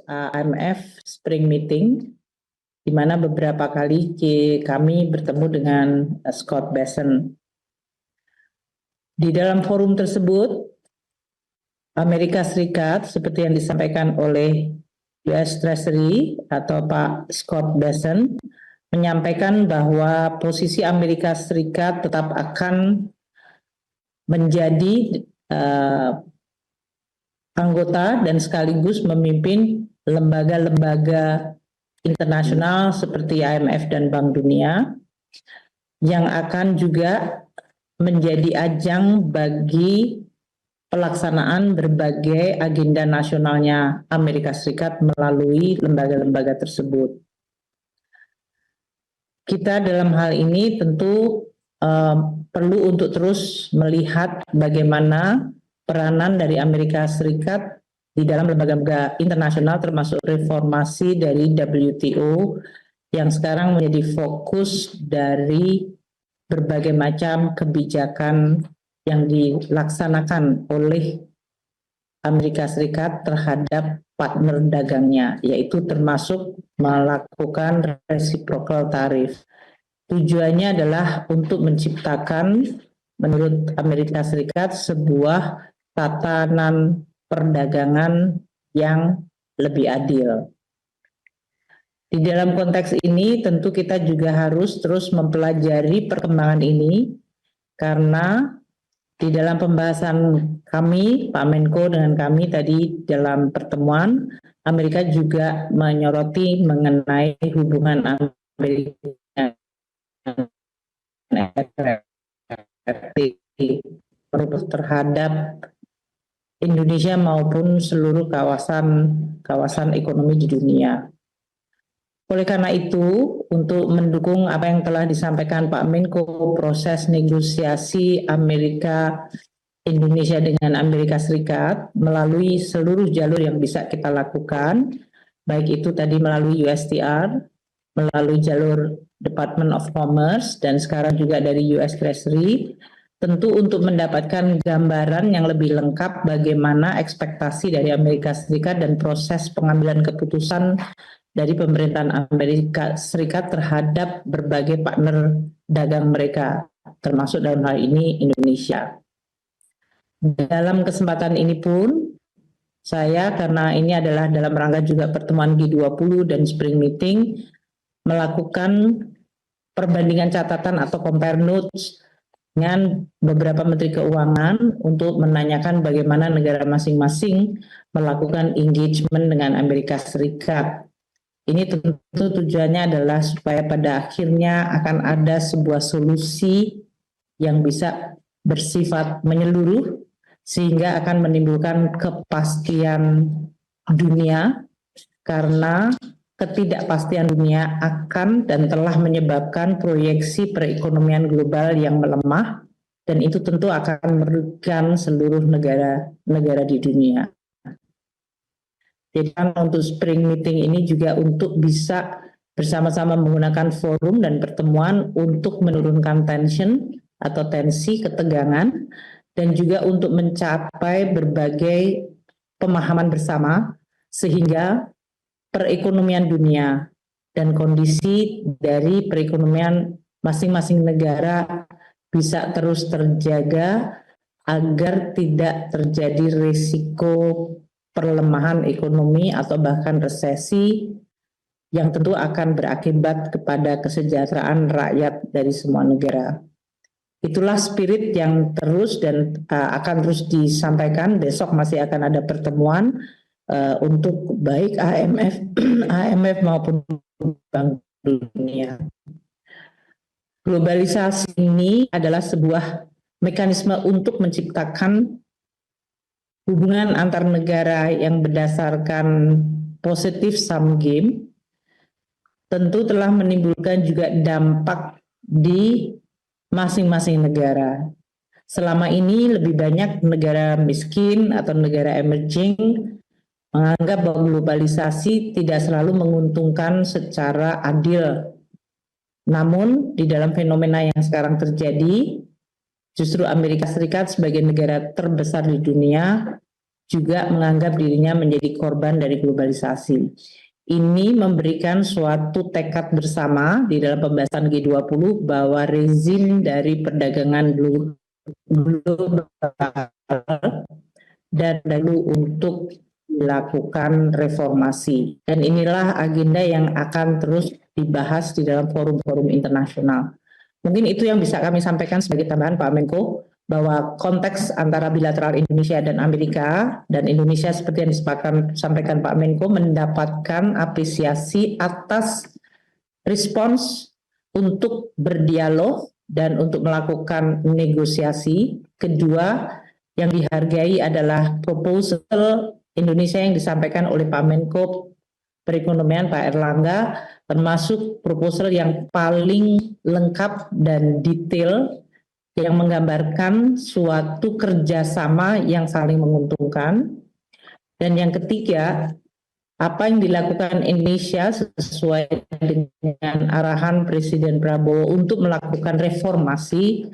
IMF Spring Meeting, di mana beberapa kali kami bertemu dengan Scott Bessent. Di dalam forum tersebut, Amerika Serikat, seperti yang disampaikan oleh US Treasury atau Pak Scott Bessent, menyampaikan bahwa posisi Amerika Serikat tetap akan menjadi anggota dan sekaligus memimpin lembaga-lembaga internasional seperti IMF dan Bank Dunia, yang akan juga menjadi ajang bagi pelaksanaan berbagai agenda nasionalnya Amerika Serikat melalui lembaga-lembaga tersebut. Kita dalam hal ini tentu perlu untuk terus melihat bagaimana peranan dari Amerika Serikat di dalam lembaga-lembaga internasional, termasuk reformasi dari WTO yang sekarang menjadi fokus dari berbagai macam kebijakan yang dilaksanakan oleh Amerika Serikat terhadap partner dagangnya, yaitu termasuk melakukan reciprocal tarif. Tujuannya adalah untuk menciptakan, menurut Amerika Serikat, sebuah tatanan perdagangan yang lebih adil. Di dalam konteks ini tentu kita juga harus terus mempelajari perkembangan ini, karena di dalam pembahasan kami, Pak Menko dengan kami tadi dalam pertemuan, Amerika juga menyoroti mengenai hubungan Amerika terhadap Indonesia maupun seluruh kawasan ekonomi di dunia. Oleh karena itu, untuk mendukung apa yang telah disampaikan Pak Menko, proses negosiasi Amerika Indonesia dengan Amerika Serikat melalui seluruh jalur yang bisa kita lakukan, baik itu tadi melalui USTR, melalui jalur Department of Commerce, dan sekarang juga dari US Treasury, tentu untuk mendapatkan gambaran yang lebih lengkap bagaimana ekspektasi dari Amerika Serikat dan proses pengambilan keputusan dari pemerintahan Amerika Serikat terhadap berbagai partner dagang mereka, termasuk dalam hal ini Indonesia. Dalam kesempatan ini pun, saya, karena ini adalah dalam rangka juga pertemuan G20 dan Spring Meeting, melakukan perbandingan catatan atau compare notes dengan beberapa menteri keuangan untuk menanyakan bagaimana negara masing-masing melakukan engagement dengan Amerika Serikat. Ini tentu tujuannya adalah supaya pada akhirnya akan ada sebuah solusi yang bisa bersifat menyeluruh, sehingga akan menimbulkan kepastian dunia, karena ketidakpastian dunia akan dan telah menyebabkan proyeksi perekonomian global yang melemah, dan itu tentu akan merugikan seluruh negara di dunia. Jadi untuk Spring Meeting ini juga untuk bisa bersama-sama menggunakan forum dan pertemuan untuk menurunkan tensi, ketegangan, dan juga untuk mencapai berbagai pemahaman bersama sehingga perekonomian dunia dan kondisi dari perekonomian masing-masing negara bisa terus terjaga agar tidak terjadi risiko perlemahan ekonomi atau bahkan resesi yang tentu akan berakibat kepada kesejahteraan rakyat dari semua negara. Itulah spirit yang terus dan akan terus disampaikan. Besok masih akan ada pertemuan untuk baik IMF maupun Bank Dunia. Globalisasi ini adalah sebuah mekanisme untuk menciptakan hubungan antar negara yang berdasarkan positive sum game, tentu telah menimbulkan juga dampak di masing-masing negara. Selama ini lebih banyak negara miskin atau negara emerging menganggap bahwa globalisasi tidak selalu menguntungkan secara adil. Namun di dalam fenomena yang sekarang terjadi, justru Amerika Serikat sebagai negara terbesar di dunia juga menganggap dirinya menjadi korban dari globalisasi. Ini memberikan suatu tekad bersama di dalam pembahasan G20 bahwa rezim dari perdagangan global dan lalu untuk dilakukan reformasi. Dan inilah agenda yang akan terus dibahas di dalam forum-forum internasional. Mungkin itu yang bisa kami sampaikan sebagai tambahan Pak Menko, bahwa konteks antara bilateral Indonesia dan Amerika, dan Indonesia seperti yang disampaikan Pak Menko mendapatkan apresiasi atas respons untuk berdialog dan untuk melakukan negosiasi. Kedua, yang dihargai adalah proposal Indonesia yang disampaikan oleh Pak Menko Perekonomian Pak Erlangga, termasuk proposal yang paling lengkap dan detail yang menggambarkan suatu kerjasama yang saling menguntungkan. Dan yang ketiga, apa yang dilakukan Indonesia sesuai dengan arahan Presiden Prabowo untuk melakukan reformasi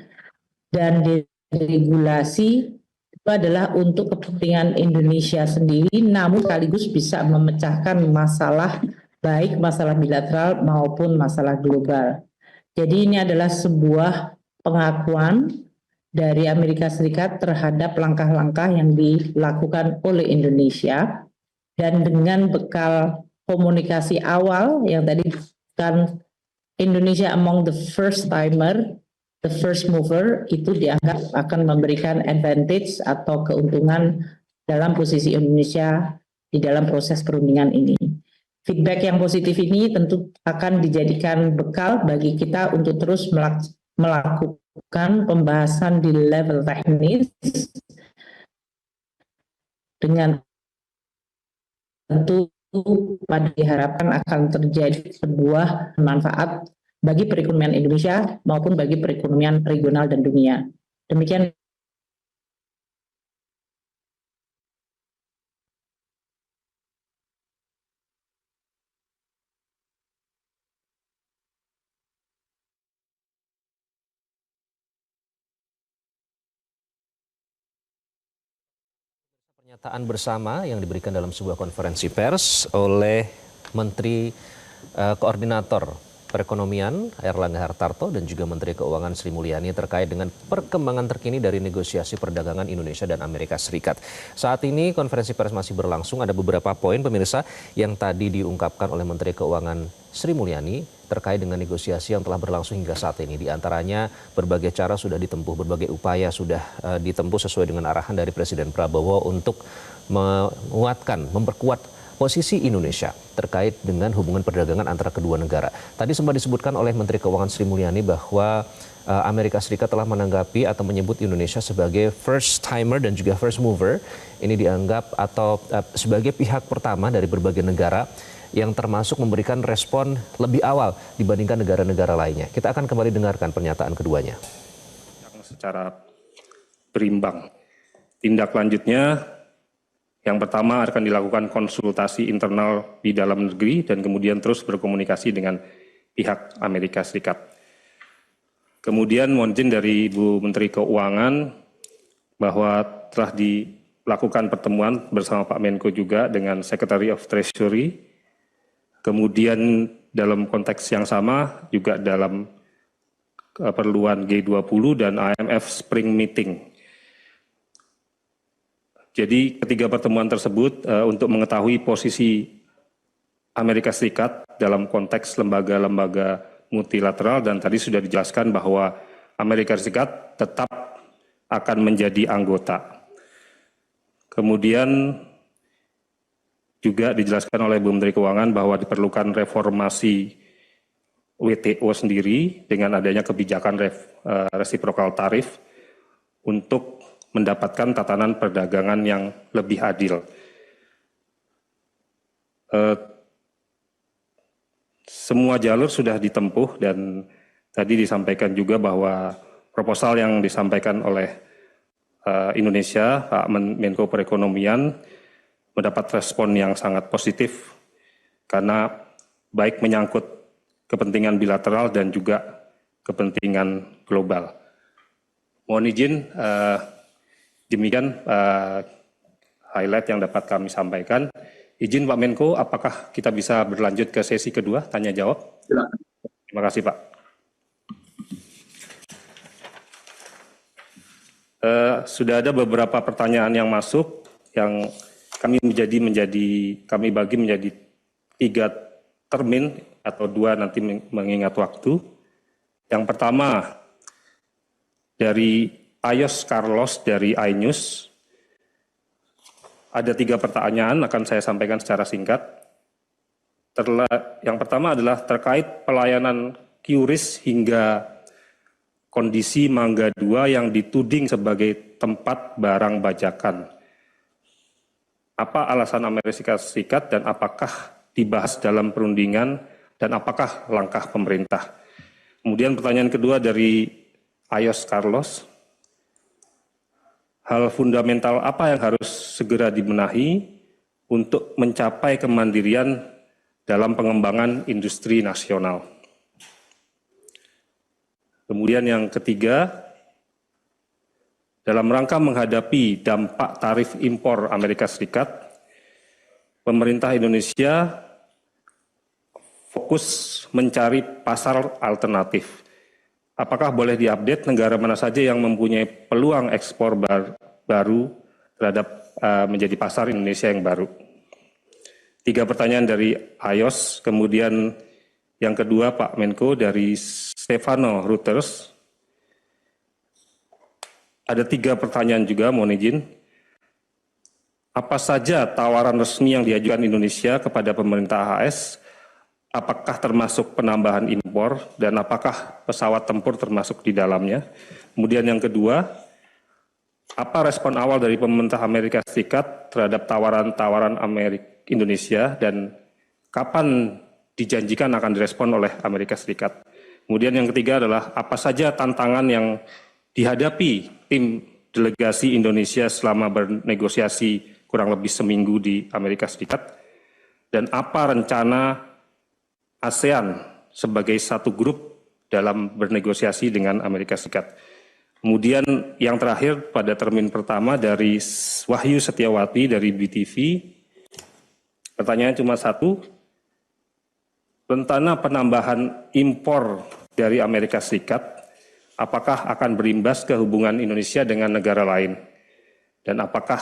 dan deregulasi itu adalah untuk kepentingan Indonesia sendiri, namun sekaligus bisa memecahkan masalah baik masalah bilateral maupun masalah global. Jadi ini adalah sebuah pengakuan dari Amerika Serikat terhadap langkah-langkah yang dilakukan oleh Indonesia, dan dengan bekal komunikasi awal yang tadi kan Indonesia among the first timer, the first mover, itu dianggap akan memberikan advantage atau keuntungan dalam posisi Indonesia di dalam proses perundingan ini. Feedback yang positif ini tentu akan dijadikan bekal bagi kita untuk terus melakukan pembahasan di level teknis dengan tentu pada diharapkan akan terjadi sebuah manfaat bagi perekonomian Indonesia maupun bagi perekonomian regional dan dunia. Demikian. Pernyataan bersama yang diberikan dalam sebuah konferensi pers oleh Menteri Koordinator Perekonomian Airlangga Hartarto dan juga Menteri Keuangan Sri Mulyani terkait dengan perkembangan terkini dari negosiasi perdagangan Indonesia dan Amerika Serikat. Saat ini konferensi pers masih berlangsung, ada beberapa poin pemirsa yang tadi diungkapkan oleh Menteri Keuangan Sri Mulyani terkait dengan negosiasi yang telah berlangsung hingga saat ini. Di antaranya berbagai cara sudah ditempuh, berbagai upaya sudah ditempuh sesuai dengan arahan dari Presiden Prabowo untuk menguatkan, memperkuat posisi Indonesia terkait dengan hubungan perdagangan antara kedua negara. Tadi sempat disebutkan oleh Menteri Keuangan Sri Mulyani bahwa Amerika Serikat telah menanggapi atau menyebut Indonesia sebagai first timer dan juga first mover. Ini dianggap atau sebagai pihak pertama dari berbagai negara yang termasuk memberikan respon lebih awal dibandingkan negara-negara lainnya. Kita akan kembali dengarkan pernyataan keduanya. Secara berimbang. Tindak lanjutnya, yang pertama akan dilakukan konsultasi internal di dalam negeri dan kemudian terus berkomunikasi dengan pihak Amerika Serikat. Kemudian mohon izin dari Ibu Menteri Keuangan bahwa telah dilakukan pertemuan bersama Pak Menko juga dengan Secretary of Treasury. Kemudian dalam konteks yang sama juga dalam keperluan G20 dan IMF Spring Meeting. Jadi ketiga pertemuan tersebut untuk mengetahui posisi Amerika Serikat dalam konteks lembaga-lembaga multilateral, dan tadi sudah dijelaskan bahwa Amerika Serikat tetap akan menjadi anggota. Kemudian juga dijelaskan oleh Bu Menteri Keuangan bahwa diperlukan reformasi WTO sendiri dengan adanya kebijakan resiprokal tarif untuk mendapatkan tatanan perdagangan yang lebih adil. Semua jalur sudah ditempuh dan tadi disampaikan juga bahwa proposal yang disampaikan oleh Indonesia, Pak Menko Perekonomian, mendapat respon yang sangat positif karena baik menyangkut kepentingan bilateral dan juga kepentingan global. Mohon izin, demikian highlight yang dapat kami sampaikan. Izin Pak Menko, apakah kita bisa berlanjut ke sesi kedua, tanya jawab? Silakan. Terima kasih Pak. Sudah ada beberapa pertanyaan yang masuk, yang kami bagi menjadi 3 termin atau 2 nanti mengingat waktu. Yang pertama dari Ayos Carlos dari iNews. Ada 3 pertanyaan, akan saya sampaikan secara singkat. Yang pertama adalah terkait pelayanan QRIS hingga kondisi Mangga 2 yang dituding sebagai tempat barang bajakan. Apa alasan Amerika Serikat dan apakah dibahas dalam perundingan dan apakah langkah pemerintah? Kemudian pertanyaan kedua dari Ayos Carlos. Hal fundamental apa yang harus segera dibenahi untuk mencapai kemandirian dalam pengembangan industri nasional? Kemudian yang ketiga, dalam rangka menghadapi dampak tarif impor Amerika Serikat, pemerintah Indonesia fokus mencari pasar alternatif. Apakah boleh diupdate negara mana saja yang mempunyai peluang ekspor baru terhadap menjadi pasar Indonesia yang baru? 3 pertanyaan dari Ayos, kemudian yang kedua Pak Menko dari Stefano Reuters. Ada 3 pertanyaan juga, mohon izin. Apa saja tawaran resmi yang diajukan Indonesia kepada pemerintah AS? Apakah termasuk penambahan impor dan apakah pesawat tempur termasuk di dalamnya? Kemudian yang kedua, apa respon awal dari pemerintah Amerika Serikat terhadap tawaran-tawaran Indonesia dan kapan dijanjikan akan direspon oleh Amerika Serikat? Kemudian yang ketiga adalah apa saja tantangan yang dihadapi tim delegasi Indonesia selama bernegosiasi kurang lebih seminggu di Amerika Serikat dan apa rencana ASEAN sebagai satu grup dalam bernegosiasi dengan Amerika Serikat. Kemudian yang terakhir pada termin pertama dari Wahyu Setiawati dari BTV. Pertanyaannya cuma 1. Rencana penambahan impor dari Amerika Serikat, apakah akan berimbas ke hubungan Indonesia dengan negara lain? Dan apakah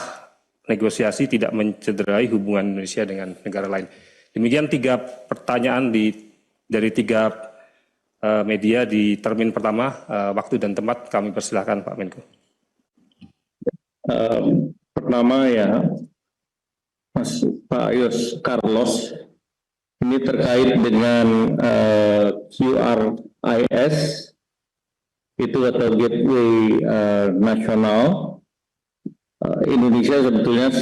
negosiasi tidak mencederai hubungan Indonesia dengan negara lain? Demikian 3 pertanyaan dari 3 media di termin pertama. Waktu dan tempat kami persilahkan Pak Menko. Pertama ya, Pak Ayos Carlos, ini terkait dengan QRIS itu atau Gateway Nasional. Indonesia sebetulnya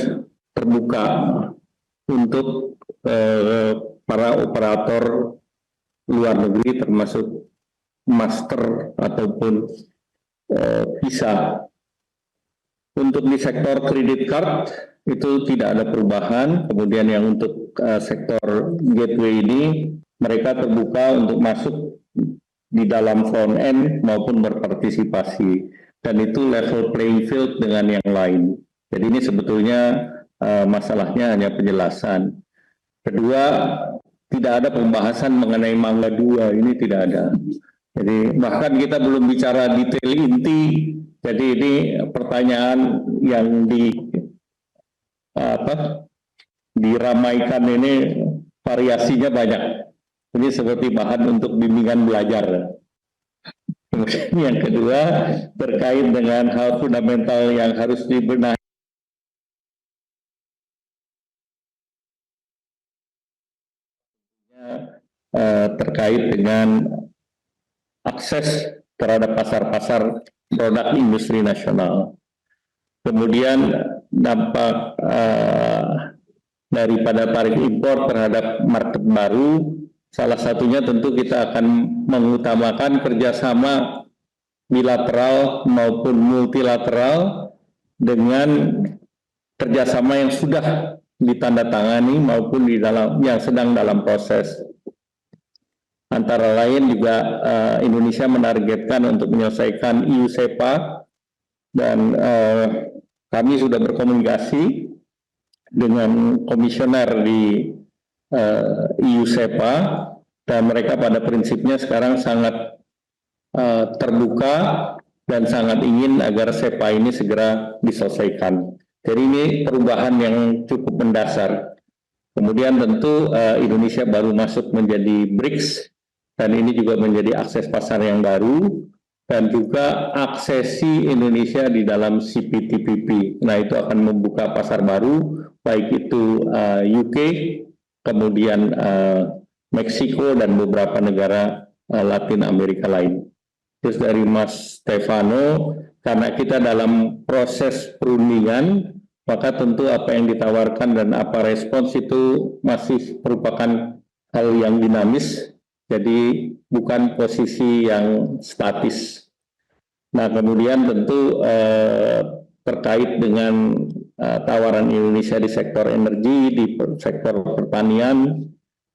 terbuka untuk para operator luar negeri termasuk master ataupun visa. Untuk di sektor kredit card itu tidak ada perubahan. Kemudian yang untuk sektor gateway ini mereka terbuka untuk masuk di dalam front end maupun berpartisipasi. Dan itu level playing field dengan yang lain. Jadi ini sebetulnya masalahnya hanya penjelasan. Kedua, tidak ada pembahasan mengenai Mangga 2, ini tidak ada. Jadi bahkan kita belum bicara detail inti. Jadi ini pertanyaan yang diramaikan ini variasinya banyak. Ini seperti bahan untuk bimbingan belajar. Kemudian yang kedua terkait dengan hal fundamental yang harus dibenahi. Terkait dengan akses terhadap pasar-pasar produk industri nasional. Kemudian dampak daripada tarif impor terhadap market baru, salah satunya tentu kita akan mengutamakan kerjasama bilateral maupun multilateral dengan kerjasama yang sudah ditandatangani maupun yang sedang dalam proses. Antara lain juga Indonesia menargetkan untuk menyelesaikan EU-SEPA dan kami sudah berkomunikasi dengan komisioner di EU SEPA, dan mereka pada prinsipnya sekarang sangat terbuka dan sangat ingin agar SEPA ini segera diselesaikan. Jadi ini perubahan yang cukup mendasar. Kemudian tentu Indonesia baru masuk menjadi BRICS, dan ini juga menjadi akses pasar yang baru, dan juga aksesi Indonesia di dalam CPTPP. Nah, itu akan membuka pasar baru, baik itu UK, kemudian Meksiko, dan beberapa negara Latin Amerika lain. Terus dari Mas Stefano, karena kita dalam proses perundingan, maka tentu apa yang ditawarkan dan apa respons itu masih merupakan hal yang dinamis, jadi bukan posisi yang statis. Nah, kemudian tentu terkait dengan tawaran Indonesia di sektor energi, di sektor pertanian,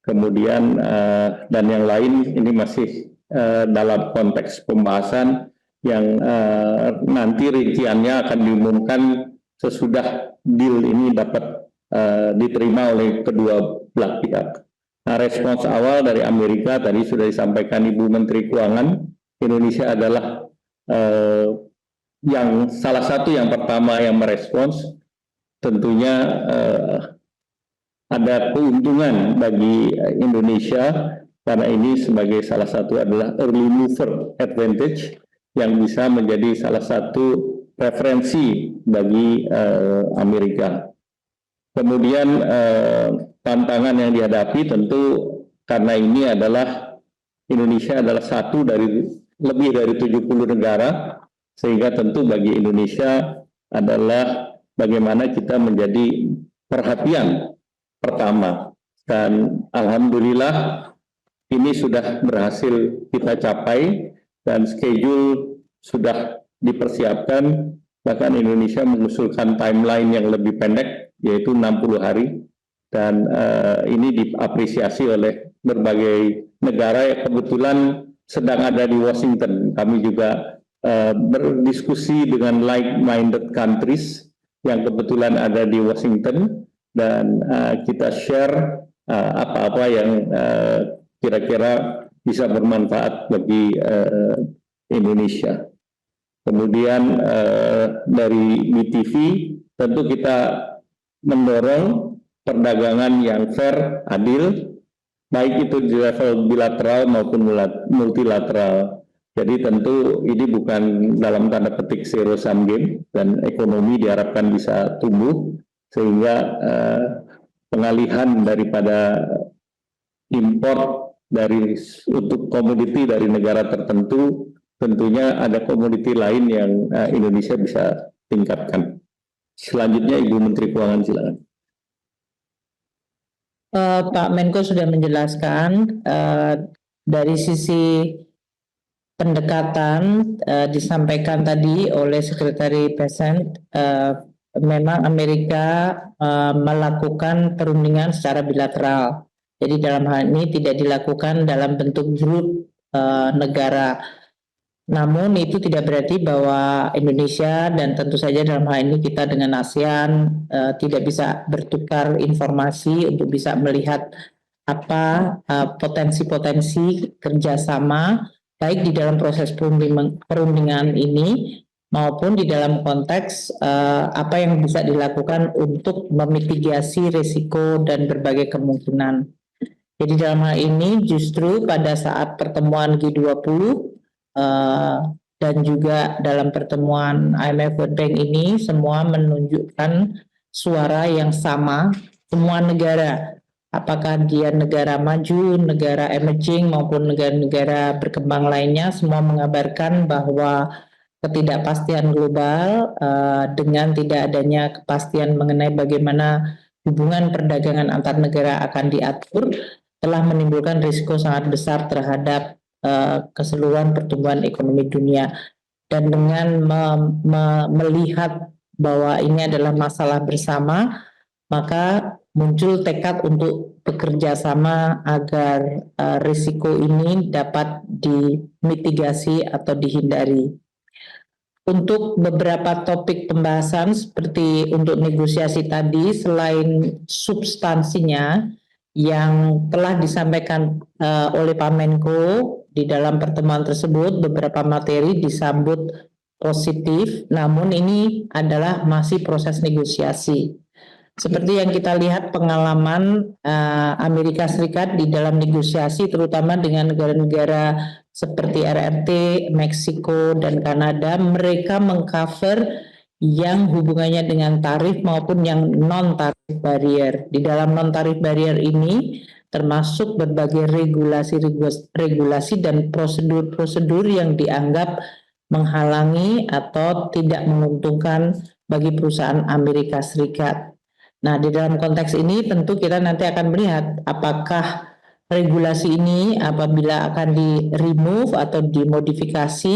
kemudian dan yang lain, ini masih dalam konteks pembahasan yang nanti rinciannya akan diumumkan sesudah deal ini dapat diterima oleh kedua belah pihak. Nah, respons awal dari Amerika tadi sudah disampaikan Ibu Menteri Keuangan, Indonesia adalah yang salah satu yang pertama yang merespons. Tentunya ada keuntungan bagi Indonesia karena ini sebagai salah satu adalah early mover advantage yang bisa menjadi salah satu referensi bagi Amerika. Kemudian tantangan yang dihadapi tentu karena ini adalah Indonesia adalah satu dari lebih dari 70 negara, sehingga tentu bagi Indonesia adalah bagaimana kita menjadi perhatian pertama. Dan alhamdulillah ini sudah berhasil kita capai dan schedule sudah dipersiapkan, bahkan Indonesia mengusulkan timeline yang lebih pendek yaitu 60 hari, dan ini diapresiasi oleh berbagai negara yang kebetulan sedang ada di Washington. Kami juga berdiskusi dengan like-minded countries yang kebetulan ada di Washington, dan kita share apa-apa yang kira-kira bisa bermanfaat bagi Indonesia. Kemudian dari BTV tentu kita mendorong perdagangan yang fair, adil, baik itu di level bilateral maupun multilateral. Jadi tentu ini bukan dalam tanda petik zero sum game, dan ekonomi diharapkan bisa tumbuh sehingga pengalihan daripada import dari untuk komoditi dari negara tertentu, tentunya ada komoditi lain yang Indonesia bisa tingkatkan. Selanjutnya Ibu Menteri Keuangan, silakan. Pak Menko sudah menjelaskan dari sisi pendekatan disampaikan tadi oleh Sekretari Present, memang Amerika melakukan perundingan secara bilateral. Jadi dalam hal ini tidak dilakukan dalam bentuk grup negara. Namun itu tidak berarti bahwa Indonesia dan tentu saja dalam hal ini kita dengan ASEAN tidak bisa bertukar informasi untuk bisa melihat apa potensi-potensi kerjasama baik di dalam proses perundingan ini maupun di dalam konteks apa yang bisa dilakukan untuk memitigasi risiko dan berbagai kemungkinan. Jadi dalam hal ini justru pada saat pertemuan G20 dan juga dalam pertemuan IMF World Bank ini semua menunjukkan suara yang sama, semua negara, apakah dia negara maju, negara emerging maupun negara-negara berkembang lainnya, semua mengabarkan bahwa ketidakpastian global dengan tidak adanya kepastian mengenai bagaimana hubungan perdagangan antar negara akan diatur telah menimbulkan risiko sangat besar terhadap keseluruhan pertumbuhan ekonomi dunia. Dan dengan melihat bahwa ini adalah masalah bersama, maka muncul tekad untuk bekerja sama agar risiko ini dapat dimitigasi atau dihindari. Untuk beberapa topik pembahasan seperti untuk negosiasi tadi, selain substansinya yang telah disampaikan oleh Pak Menko di dalam pertemuan tersebut, beberapa materi disambut positif, namun ini adalah masih proses negosiasi. Seperti yang kita lihat pengalaman Amerika Serikat di dalam negosiasi, terutama dengan negara-negara seperti RRT, Meksiko, dan Kanada, mereka mengcover yang hubungannya dengan tarif maupun yang non-tarif barrier. Di dalam non-tarif barrier ini termasuk berbagai regulasi dan prosedur-prosedur yang dianggap menghalangi atau tidak menguntungkan bagi perusahaan Amerika Serikat. Nah, di dalam konteks ini tentu kita nanti akan melihat apakah regulasi ini apabila akan di-remove atau dimodifikasi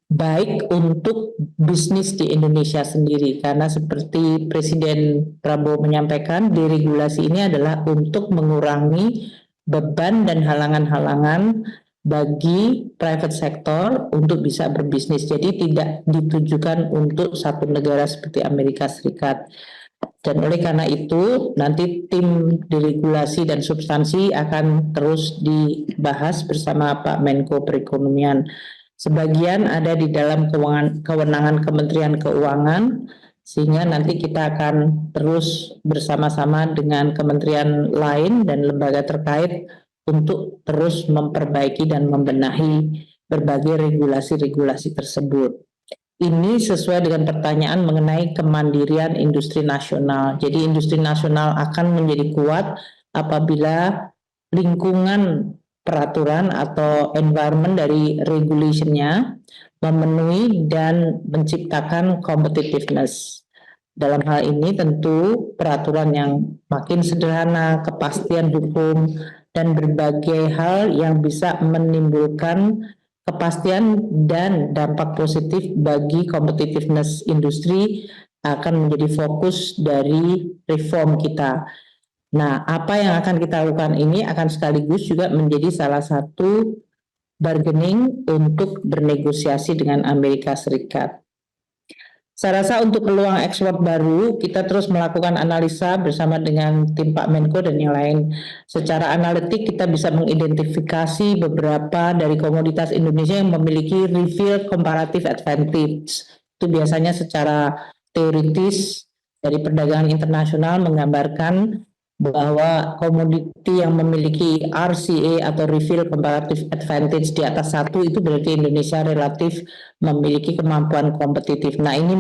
baik untuk bisnis di Indonesia sendiri, karena seperti Presiden Prabowo menyampaikan, deregulasi ini adalah untuk mengurangi beban dan halangan-halangan bagi private sector untuk bisa berbisnis. Jadi tidak ditujukan untuk satu negara seperti Amerika Serikat. Dan oleh karena itu nanti tim deregulasi dan substansi akan terus dibahas bersama Pak Menko Perekonomian. Sebagian ada di dalam kewenangan Kementerian Keuangan, sehingga nanti kita akan terus bersama-sama dengan kementerian lain dan lembaga terkait untuk terus memperbaiki dan membenahi berbagai regulasi-regulasi tersebut. Ini sesuai dengan pertanyaan mengenai kemandirian industri nasional. Jadi industri nasional akan menjadi kuat apabila lingkungan peraturan atau environment dari regulation-nya memenuhi dan menciptakan competitiveness. Dalam hal ini tentu peraturan yang makin sederhana, kepastian hukum, dan berbagai hal yang bisa menimbulkan kepastian dan dampak positif bagi competitiveness industri akan menjadi fokus dari reform kita. Nah, apa yang akan kita lakukan ini akan sekaligus juga menjadi salah satu bargaining untuk bernegosiasi dengan Amerika Serikat. Saya rasa untuk peluang ekspor baru, kita terus melakukan analisa bersama dengan tim Pak Menko dan yang lain. Secara analitik kita bisa mengidentifikasi beberapa dari komoditas Indonesia yang memiliki real comparative advantage. Itu biasanya secara teoritis dari perdagangan internasional menggambarkan bahwa komoditi yang memiliki RCA atau real comparative advantage di atas 1 itu berarti Indonesia relatif memiliki kemampuan kompetitif. Nah, ini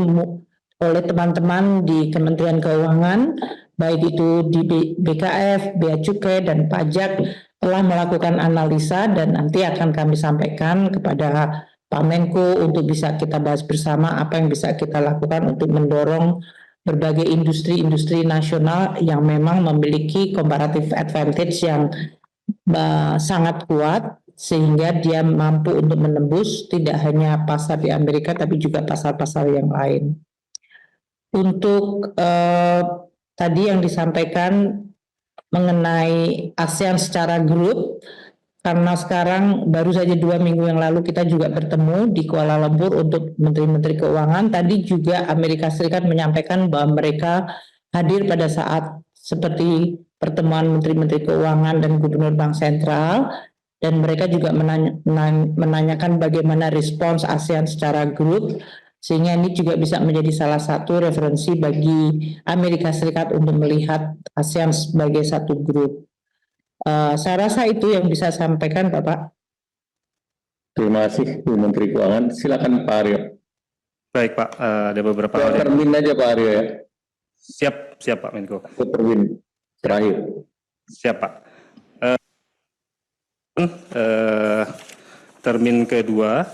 oleh teman-teman di Kementerian Keuangan, baik itu di BKF, Bea Cukai, dan Pajak telah melakukan analisa dan nanti akan kami sampaikan kepada Pak Menko untuk bisa kita bahas bersama apa yang bisa kita lakukan untuk mendorong berbagai industri-industri nasional yang memang memiliki comparative advantage yang sangat kuat sehingga dia mampu untuk menembus tidak hanya pasar di Amerika tapi juga pasar-pasar yang lain. Untuk tadi yang disampaikan mengenai ASEAN secara grup, karena sekarang baru saja 2 minggu yang lalu kita juga bertemu di Kuala Lumpur untuk Menteri-Menteri Keuangan. Tadi juga Amerika Serikat menyampaikan bahwa mereka hadir pada saat seperti pertemuan Menteri-Menteri Keuangan dan Gubernur Bank Sentral, dan mereka juga menanyakan bagaimana respons ASEAN secara grup, sehingga ini juga bisa menjadi salah satu referensi bagi Amerika Serikat untuk melihat ASEAN sebagai satu grup. Saya rasa itu yang bisa saya sampaikan, Bapak. Terima kasih, Bu Menteri Keuangan. Silakan Pak Aryo. Baik Pak, ada beberapa hal yang... Termin aja Pak Aryo ya. Siap Pak Menko. Termin terakhir. Siap Pak. Termin kedua,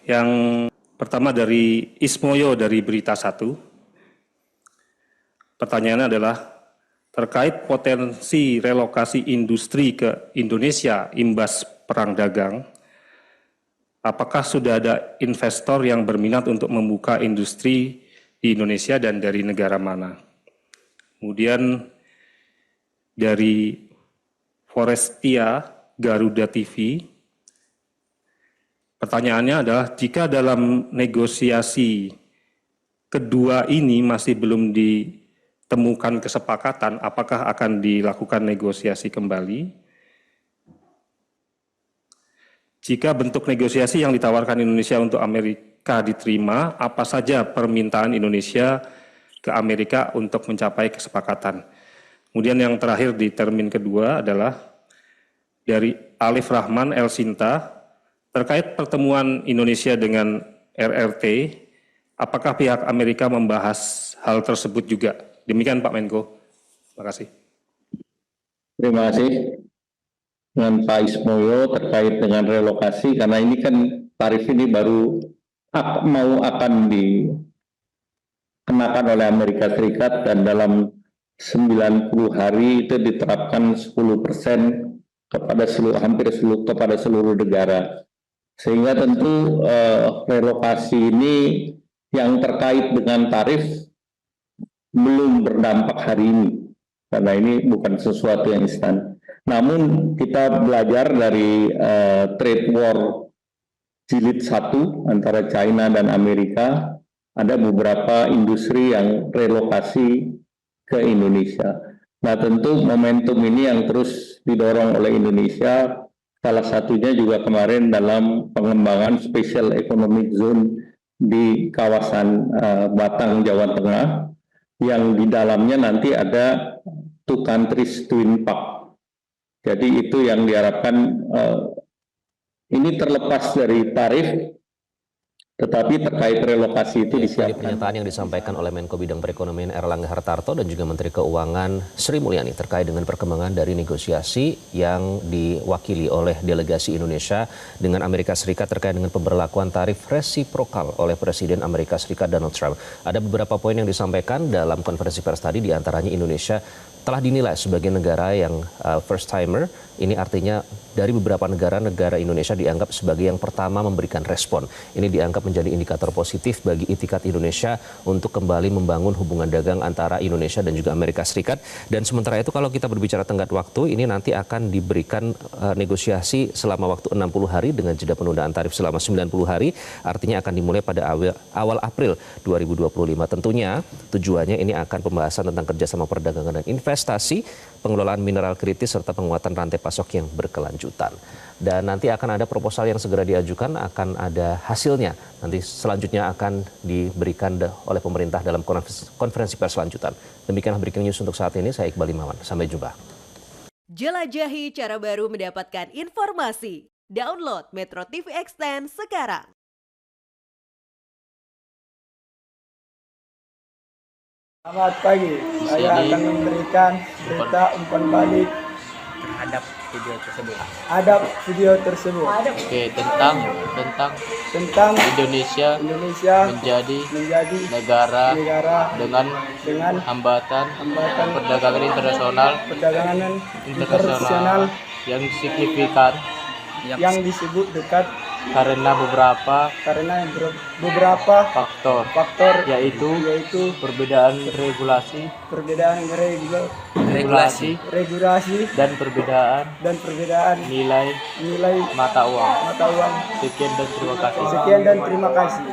yang pertama dari Ismoyo dari Berita 1. Pertanyaannya adalah terkait potensi relokasi industri ke Indonesia imbas perang dagang, apakah sudah ada investor yang berminat untuk membuka industri di Indonesia dan dari negara mana? Kemudian dari Forestia Garuda TV, Pertanyaannya adalah jika dalam negosiasi kedua ini masih belum ditemukan kesepakatan, apakah akan dilakukan negosiasi kembali? Jika bentuk negosiasi yang ditawarkan Indonesia untuk Amerika diterima, apa saja permintaan Indonesia ke Amerika untuk mencapai kesepakatan? Kemudian yang terakhir di termin kedua adalah dari Alif Rahman El Sinta, terkait pertemuan Indonesia dengan RRT, apakah pihak Amerika membahas hal tersebut juga? Demikian Pak Menko. Terima kasih. Terima kasih. Dengan Pak Ismoyo terkait dengan relokasi, karena ini kan tarif ini baru akan dikenakan oleh Amerika Serikat dan dalam 90 hari itu diterapkan 10% kepada seluruh negara. Sehingga tentu relokasi ini yang terkait dengan tarif belum berdampak hari ini, karena ini bukan sesuatu yang instan. Namun kita belajar dari trade war jilid 1 antara China dan Amerika, ada beberapa industri yang relokasi ke Indonesia. Nah tentu momentum ini yang terus didorong oleh Indonesia, salah satunya juga kemarin dalam pengembangan Special Economic Zone di kawasan Batang, Jawa Tengah, yang di dalamnya nanti ada two countries twin park. Jadi itu yang diharapkan, ini terlepas dari tarif, tetapi terkait relokasi itu Tadi disiapkan. pernyataan yang disampaikan oleh Menko Bidang Perekonomian Erlangga Hartarto dan juga Menteri Keuangan Sri Mulyani terkait dengan perkembangan dari negosiasi yang diwakili oleh delegasi Indonesia dengan Amerika Serikat terkait dengan pemberlakuan tarif resiprokal oleh Presiden Amerika Serikat Donald Trump. Ada beberapa poin yang disampaikan dalam konferensi pers tadi, diantaranya Indonesia telah dinilai sebagai negara yang first timer. Ini artinya dari beberapa negara Indonesia dianggap sebagai yang pertama memberikan respon. Ini dianggap menjadi indikator positif bagi itikat Indonesia untuk kembali membangun hubungan dagang antara Indonesia dan juga Amerika Serikat. Dan sementara itu kalau kita berbicara tenggat waktu, ini nanti akan diberikan negosiasi selama waktu 60 hari dengan jeda penundaan tarif selama 90 hari. Artinya akan dimulai pada awal April 2025. Tentunya tujuannya ini akan pembahasan tentang kerjasama perdagangan dan investasi, pengelolaan mineral kritis, serta penguatan rantai pasok yang berkelanjutan. Dan nanti akan ada proposal yang segera diajukan, akan ada hasilnya. Nanti selanjutnya akan diberikan oleh pemerintah dalam konferensi pers selanjutnya. Demikianlah breaking news untuk saat ini. Saya Iqbal Imawan. Sampai jumpa. Jelajahi cara baru mendapatkan informasi. Download Metro TV Extend sekarang. Selamat pagi, saya akan memberikan berita umpan balik terhadap video tersebut. adab video tersebut. Oke, tentang Tentang Indonesia Indonesia menjadi menjadi negara negara dengan dengan hambatan perdagangan internasional internasional yang signifikan yang disebut dekat karena beberapa beberapa faktor yaitu perbedaan regulasi dan perbedaan nilai nilai mata uang. mata uang. Sekian dan terima kasih. Sekian dan terima kasih.